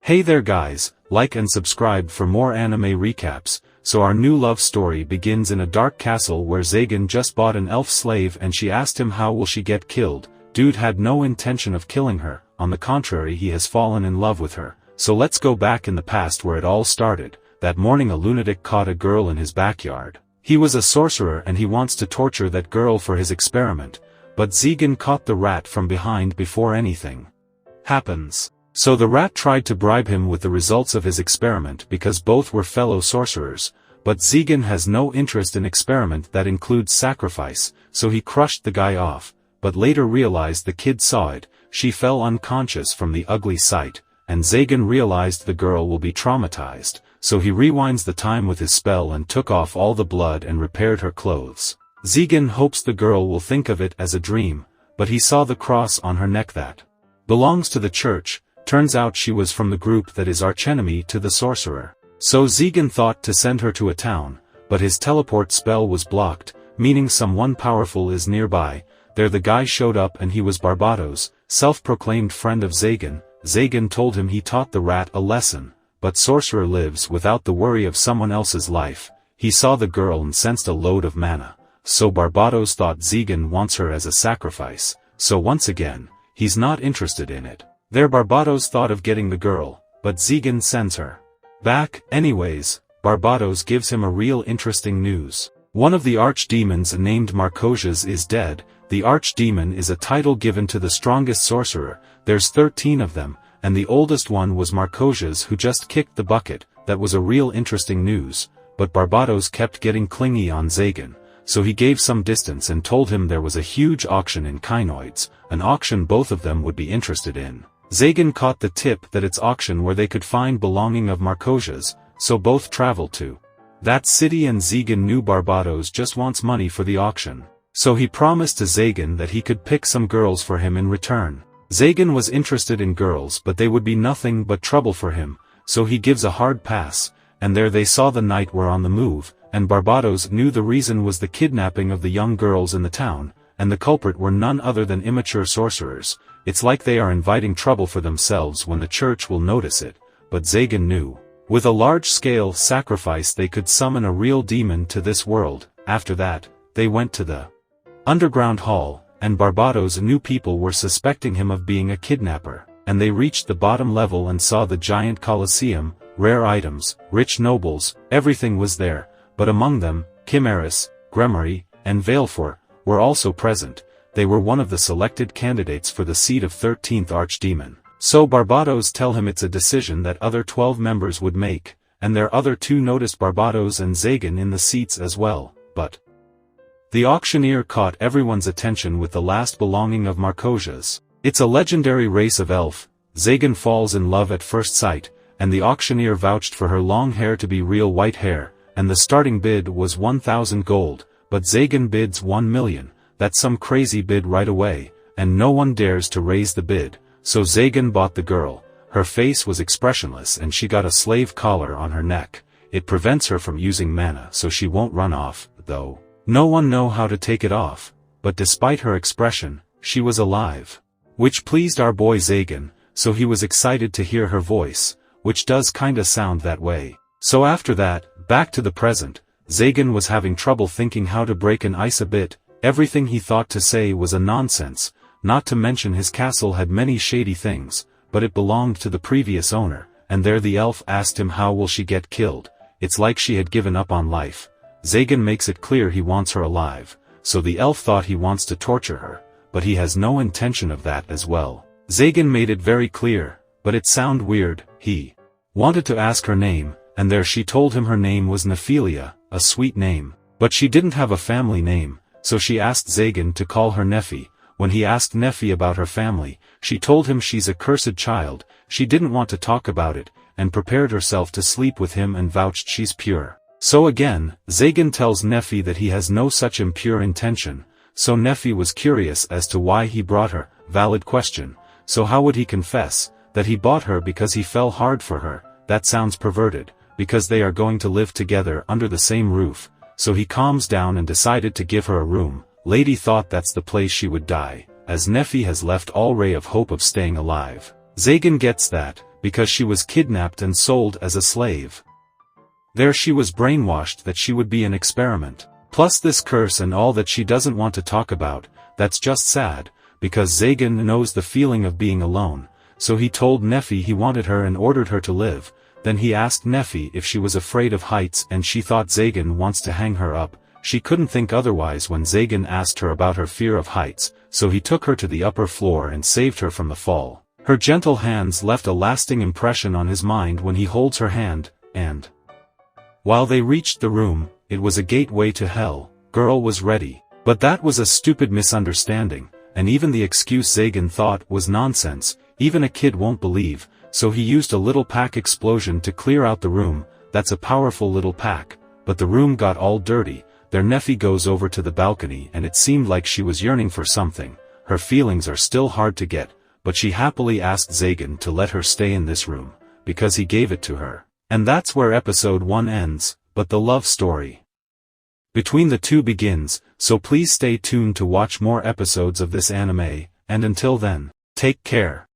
Hey there guys, like and subscribe for more anime recaps. So our new love story begins in a dark castle where Zagan just bought an elf slave and she asked him how will she get killed. Dude had no intention of killing her, on the contrary he has fallen in love with her. So let's go back in the past where it all started. That morning a lunatic caught a girl in his backyard. He was a sorcerer and he wants to torture that girl for his experiment, but Zagan caught the rat from behind before anything happens. So the rat tried to bribe him with the results of his experiment because both were fellow sorcerers, but Zagan has no interest in experiment that includes sacrifice, so he crushed the guy off, but later realized the kid saw it. She fell unconscious from the ugly sight, and Zagan realized the girl will be traumatized, so he rewinds the time with his spell and took off all the blood and repaired her clothes. Zagan hopes the girl will think of it as a dream, but he saw the cross on her neck that belongs to the church. Turns out she was from the group that is archenemy to the sorcerer. So Zagan thought to send her to a town, but his teleport spell was blocked, meaning someone powerful is nearby. There the guy showed up and he was Barbados, self-proclaimed friend of Zagan. Zagan told him he taught the rat a lesson, but sorcerer lives without the worry of someone else's life. He saw the girl and sensed a load of mana, so Barbados thought Zagan wants her as a sacrifice, so once again, he's not interested in it. There Barbados thought of getting the girl, but Zagan sends her back. Anyways, Barbados gives him a real interesting news. One of the archdemons named Marchosias is dead. The archdemon is a title given to the strongest sorcerer. There's 13 of them, and the oldest one was Marchosias who just kicked the bucket. That was a real interesting news, but Barbados kept getting clingy on Zagan, so he gave some distance and told him there was a huge auction in Kinoids, an auction both of them would be interested in. Zagan caught the tip that it's auction where they could find belonging of Marchosias, so both traveled to that city and Zagan knew Barbados just wants money for the auction. So he promised to Zagan that he could pick some girls for him in return. Zagan was interested in girls but they would be nothing but trouble for him, so he gives a hard pass, and there they saw the knight were on the move, and Barbados knew the reason was the kidnapping of the young girls in the town, and the culprit were none other than immature sorcerers. It's like they are inviting trouble for themselves when the church will notice it, but Zagan knew. With a large-scale sacrifice they could summon a real demon to this world. After that, they went to the underground hall, and Barbados knew people were suspecting him of being a kidnapper, and they reached the bottom level and saw the giant Colosseum, rare items, rich nobles, everything was there, but among them, Chimeras, Gremory, and Valefor were also present. They were one of the selected candidates for the seat of 13th Archdemon. So Barbados tell him it's a decision that other 12 members would make, and their other two noticed Barbados and Zagan in the seats as well, but the auctioneer caught everyone's attention with the last belonging of Marchosias. It's a legendary race of elf. Zagan falls in love at first sight, and the auctioneer vouched for her long hair to be real white hair, and the starting bid was 1,000 gold, but Zagan bids 1 million. That's some crazy bid right away, and no one dares to raise the bid, so Zagan bought the girl. Her face was expressionless and she got a slave collar on her neck. It prevents her from using mana so she won't run off, though no one know how to take it off, but despite her expression, she was alive. Which pleased our boy Zagan, so he was excited to hear her voice, which does kinda sound that way. So after that, back to the present, Zagan was having trouble thinking how to break an ice a bit. Everything he thought to say was a nonsense, not to mention his castle had many shady things, but it belonged to the previous owner, and there the elf asked him how will she get killed. It's like she had given up on life. Zagan makes it clear he wants her alive, so the elf thought he wants to torture her, but he has no intention of that as well. Zagan made it very clear, but it sound weird. He wanted to ask her name, and there she told him her name was Nephilia, a sweet name, but she didn't have a family name. So she asked Zagan to call her Nephi. When he asked Nephi about her family, she told him she's a cursed child. She didn't want to talk about it, and prepared herself to sleep with him and vouched she's pure. So again, Zagan tells Nephi that he has no such impure intention, so Nephi was curious as to why he brought her. Valid question. So how would he confess that he bought her because he fell hard for her? That sounds perverted, because they are going to live together under the same roof. So he calms down and decided to give her a room. Lady thought that's the place she would die, as Nephi has left all ray of hope of staying alive. Zagan gets that, because she was kidnapped and sold as a slave. There she was brainwashed that she would be an experiment. Plus this curse and all that she doesn't want to talk about, that's just sad, because Zagan knows the feeling of being alone, so he told Nephi he wanted her and ordered her to live. Then he asked Nephi if she was afraid of heights and she thought Zagan wants to hang her up. She couldn't think otherwise when Zagan asked her about her fear of heights, so he took her to the upper floor and saved her from the fall. Her gentle hands left a lasting impression on his mind when he holds her hand, and while they reached the room, it was a gateway to hell. Girl was ready. But that was a stupid misunderstanding, and even the excuse Zagan thought was nonsense. Even a kid won't believe, so he used a little pack explosion to clear out the room. That's a powerful little pack, but the room got all dirty. Their Nephi goes over to the balcony and it seemed like she was yearning for something. Her feelings are still hard to get, but she happily asked Zagan to let her stay in this room, because he gave it to her. And that's where episode 1 ends, but the love story between the two begins, so please stay tuned to watch more episodes of this anime, and until then, take care.